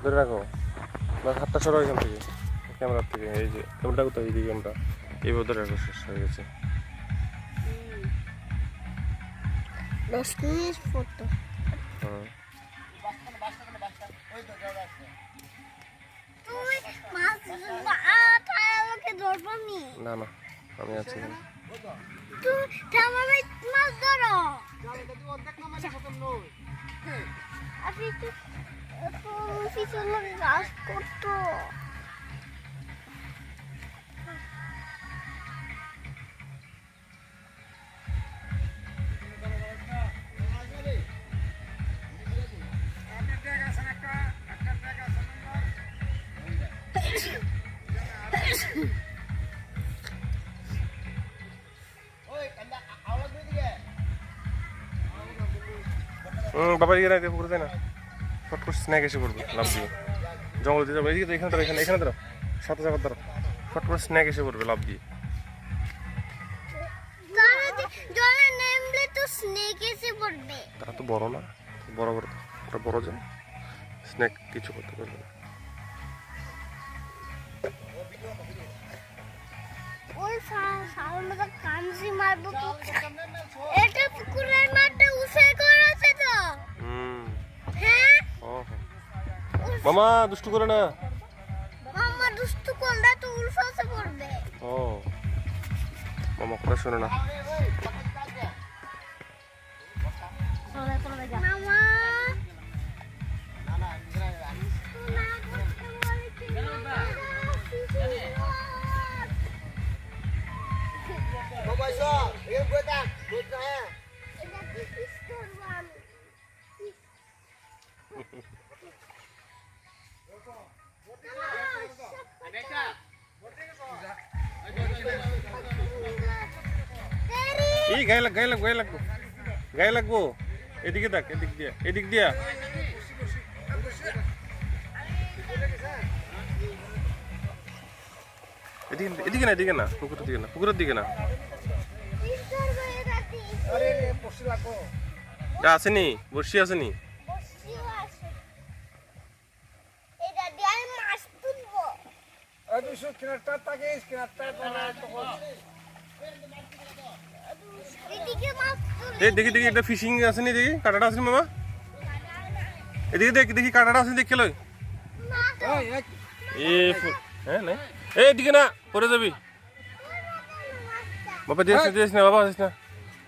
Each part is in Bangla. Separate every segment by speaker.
Speaker 1: ধরে রাখো, হাতটা সরো এখান থেকে, ক্যামেরার থেকে। এই যে ক্যামেরাটা কোথায়, এই দিকে ক্যামেরা, এইভাবে ধরে রাখো। শেষ হয়ে গেছে।
Speaker 2: 10 মিনিট ফটো।
Speaker 1: হ্যাঁ না না, আমি আছি এখানে। বাবা এদিকে না, পুকুরে দেয় না, ফট করে স্ন্যাক এসে পড়বে, লাভ দিয়ে জঙ্গল দিয়ে যাবো। এদিকে তো, এখানে ধরো, এখানে এখানে ধরো, সাথে সাথে ধরো, ফট করে স্ন্যাক এসে পড়বে লাভ দিয়ে। তারা তো বড় না, বড় বড়, ওটা বড় যায়, স্ন্যাক কিছু করতে পারবে না। মামা দুষ্টু করে না,
Speaker 2: মামা দুষ্টু করলে তো উল্ফাসে পড়বে।
Speaker 1: ও মামা কথা শোনো না।
Speaker 2: মামা
Speaker 1: এই গায়ে লাগ, গায়ে লাগবো, গায়ে লাগবো, গায়ে লাগবো। এদিকে দেখ, এদিক দিয়া, এদিক দিয়া। এদিকে, এদিকে না, এদিকে না, পুকুরের দিকে না, পুকুরের দিকে না। আসেনি, বর্ষি আসেনি। দেখি দেখি, এটা ফিশিং আসেনি, দেখি কাটাটা আসেনি মামা। এদিকে দেখ, দেখি কাটাটা আসেনি, দেখে লই। হ্যাঁ নাই, এদিকে না, পরে যাবি বাবা। দিস না, দিস না বাবা, দিস না।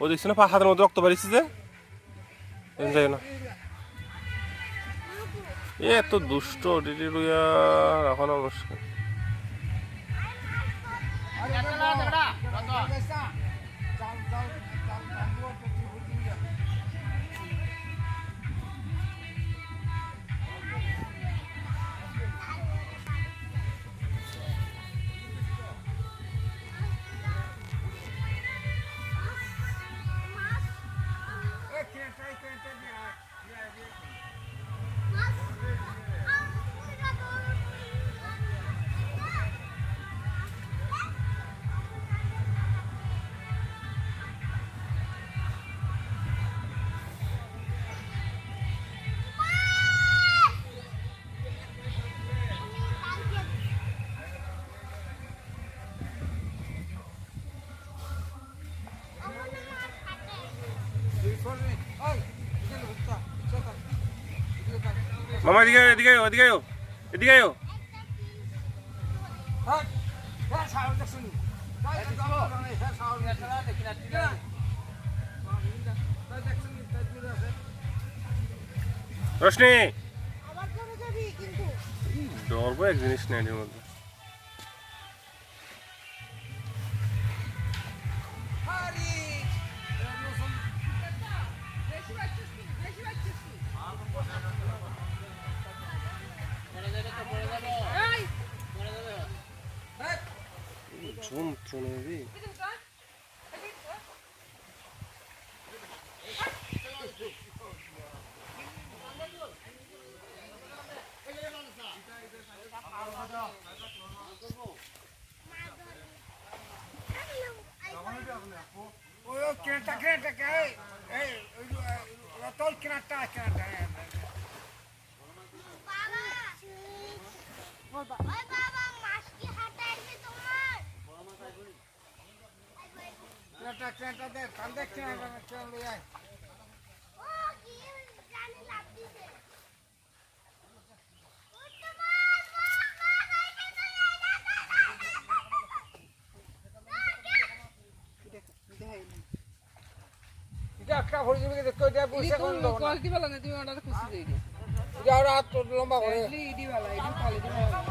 Speaker 1: ও দেখছি না, হাতের মধ্যে রক্ত বাড়িছে যে, যাই না। এত দুষ্ট ডিডি রুইয়া, এখন মুশকিল। মামা এদিকে, এদিকে আয়ো, এদিকে আয়ো, এদিকে আয়ো। রোশনি ডরবো এক জিনিস নেই এর মধ্যে। যন্ত্রণা রে।
Speaker 2: করবা ওই বাবা মাছ কি হাতে আসবে তোমার
Speaker 3: ট্রাক্টরটা দে কাল দেখছ না ট্রাক্টর লই আয়
Speaker 2: ও কি জানি লাভ দিছে উঠতে মার মার গাইতে
Speaker 3: এটা একটা ভরি দিবি দেখো এটা পয়সা কোন দাও না
Speaker 4: কোয়ালিটি ভালো না তুমি অর্ডার করছি দেই না
Speaker 3: এটা আর হাত লম্বা করে
Speaker 4: ইডি ভালো ইডি কোয়ালিটি ভালো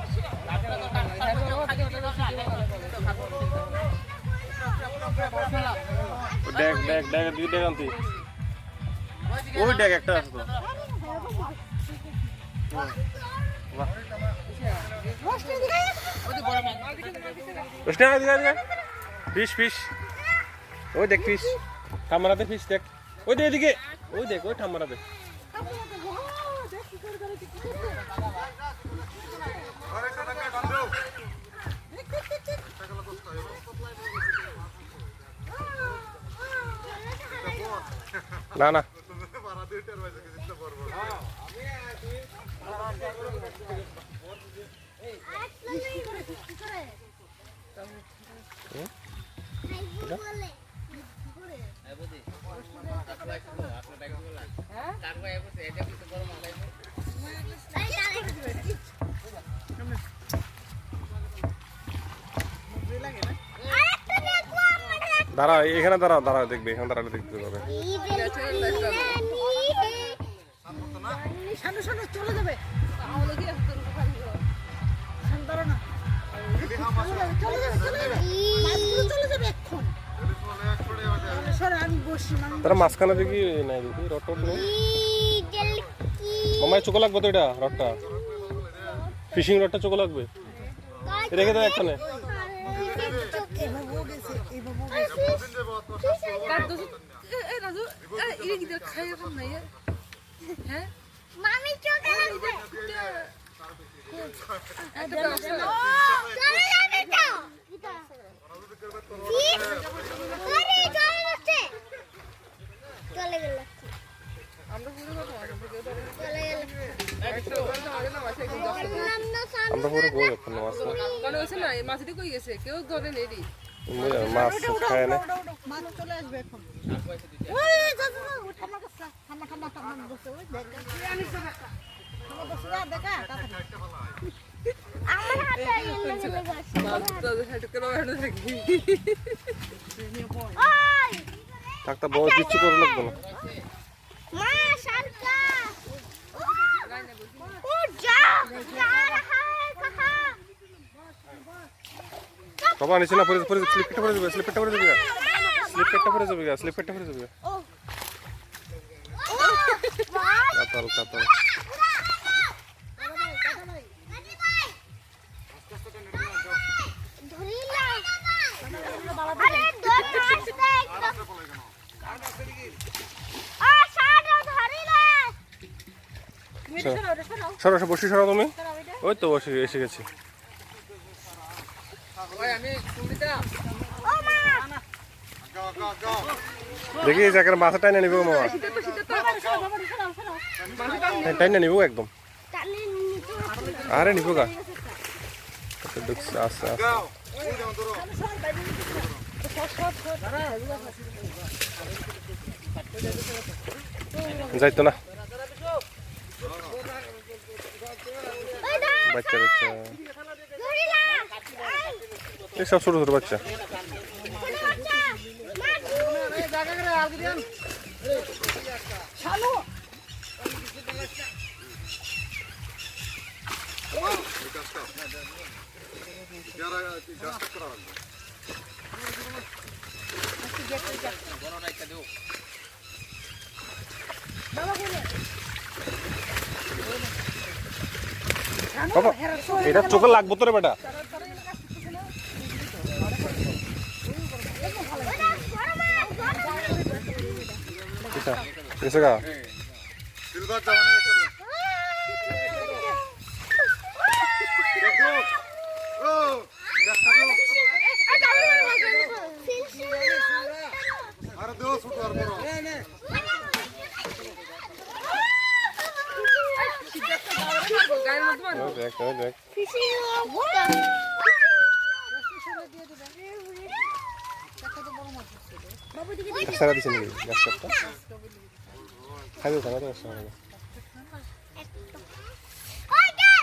Speaker 1: ড্যাগ ড্যাগ ড্যাগ দুই ড্যাগ আনতি ওই ড্যাগ একটা আছে তো রোশনি আয় দিকে ফিশ ফিশ ওই দেখ ফিশ ঠাম্মারাতে ফিশ দেখ ওই দে এদিকে ওই দেখ ওই ঠাম্মারাতে না না দাঁড়াও এখানে দাঁড়াও দাঁড়াও দেখবে এখানে দাঁড়ালে দেখতে পাবে
Speaker 4: সামনে সামনে চলে যাবে আমাদের কি আসতে শান্তরা না চলে যাবে মাছগুলো চলে যাবে এখন সরে আমি বসি
Speaker 1: তারা মাঝখানে দেখি নাই দেখি রড টড নেই মামায় চোখ লাগবে তো এটা রডটা ফিশিং রডটা চোখ লাগবে রেখে দাও একখানে
Speaker 2: মামি চোখে লাগবে চলে যাবে তো চলে গেল
Speaker 4: আমরা পুরো
Speaker 2: চলে গেল
Speaker 1: আমরা পুরো গোল এখন মাছ
Speaker 4: কারণ হচ্ছে না এই মাছটি কই গেছে কেউ ধরে নেই
Speaker 1: মাছ খায় না
Speaker 4: মাছ চলে আসবে এখন
Speaker 2: ওই দাদা ঠান্ডা কাছে ঠান্ডা ঠান্ডা ঠান্ডা বসে ওই দেখ আমার হাতে এলে গেলে গেছে
Speaker 4: মাছ তো হেঁটে করে হেঁটে থাকি
Speaker 2: ওই
Speaker 1: থাকতা বহুত কিছু করে লাগবে না
Speaker 2: মা শারকা ও যা যা रहा है कहां
Speaker 1: বাবা নিচে না পড়ে পড়ে স্লিপটা পড়ে যাবে স্লিপটা পড়ে যাবে স্লিপটা পড়ে যাবে স্লিপটা পড়ে যাবে কাতল কাতল
Speaker 2: ধরিলা আরে দোন মাছ দে আ সাড়া ধরিলা
Speaker 1: সরো বসে সরো তুমি ওই তো বসে এসে গেছি
Speaker 4: ওই আমি সুমিতা
Speaker 2: ও মা
Speaker 1: দেখি জায়গার মাথা টাইনা নিব মামা টাইনা নিব একদম
Speaker 2: টানে নিতে
Speaker 1: আরে নিব গা দেখছ আস্তে আস্তে যাইতো না
Speaker 2: ওই দা
Speaker 1: বাচ্চা বাচ্চা
Speaker 2: ধরিলা
Speaker 1: এসব ছোট ছোট বাচ্চা
Speaker 2: ছোট বাচ্চা মা
Speaker 3: জায়গা করে আর দিন
Speaker 4: শালু
Speaker 1: বাবা এটা চোখে লাগবো তো রে বেটা এটা এসে গা
Speaker 4: গায়ের মধ্যে
Speaker 1: দেখ দেখ
Speaker 2: ফিশিং
Speaker 4: রশি ছেড়ে দিয়ে দিবেন একটা তো বড় মাছ ছিল বাবু দিকে
Speaker 1: সারা দিছেন নাকি গ্যাস কাপটা খাইতে থাকা তো সময়
Speaker 2: ওই দেখ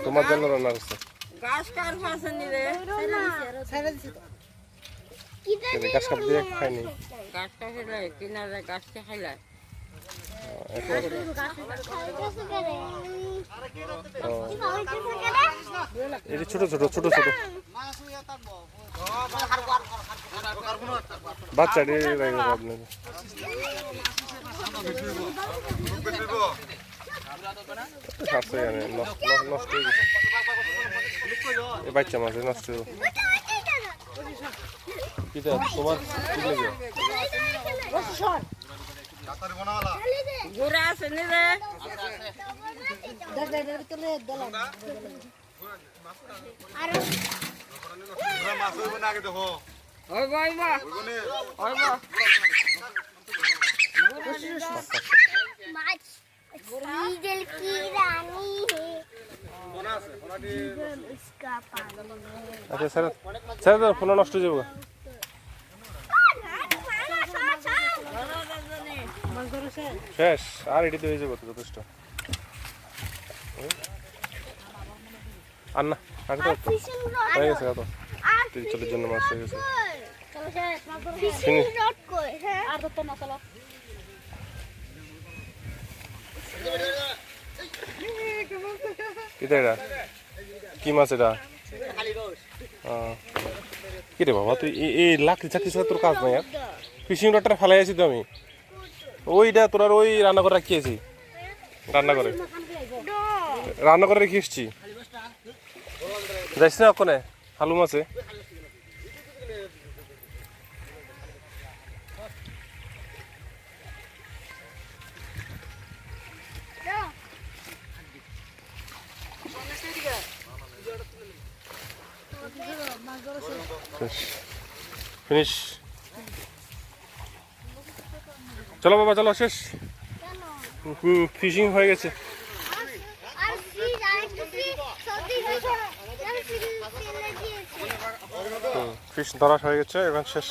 Speaker 1: তোমার জন্য রান্না করছে
Speaker 3: গাছ কার ফাঁসে নিলে
Speaker 4: ছেড়ে দিছি তো
Speaker 1: গ্যাস কাপ দিয়ে খাইনি
Speaker 3: গাছটা খেলে কিনারে গাছটা খাইলে
Speaker 1: এটা ছোট ছোট ছোট ছোট বাচ্চা আপনাকে নষ্ট হয়ে গেছে এই বাচ্চা মাছ নষ্ট হয়ে কি তোমার ঠিক লাগে
Speaker 3: ঘুরে আছে নিলে
Speaker 4: দেখ ভিতরে দিলাম
Speaker 3: হইব হইব হইব
Speaker 2: माच डीजल की रानी है डीजल इसका पानी है
Speaker 1: আচ্ছা স্যার স্যার ফোন নষ্ট হয়ে যাবো শেষ আর এটি তো হয়ে যাবো যথেষ্ট আর না আগে তো
Speaker 2: फिशिंग
Speaker 1: হয়ে গেছে কত 40 জন্য মাছ হয়ে গেছে
Speaker 2: फिशिंग रॉड को है
Speaker 4: আর তো না চলো
Speaker 1: এটা এটা কি মাছ এটা কি রে বাবা তুই এই লাকড়ি চাকরি ছাড়া তোর কাজ নাই আর ফিশিং রডটা ফেলাই আছি তো আমি ওইটা তোর আর ওই রান্না করে রাখিয়েছি রান্না করে রেখে এসছি যাইস না ওখানে হালু মাছে ফিনিশ চলো বাবা চলো শেষ ফিশিং হয়ে গেছে
Speaker 2: और फिर आएंगे फिर सर्दी में फिर फिर
Speaker 1: ফিশ ধরা হয়ে গেছে এখন শেষ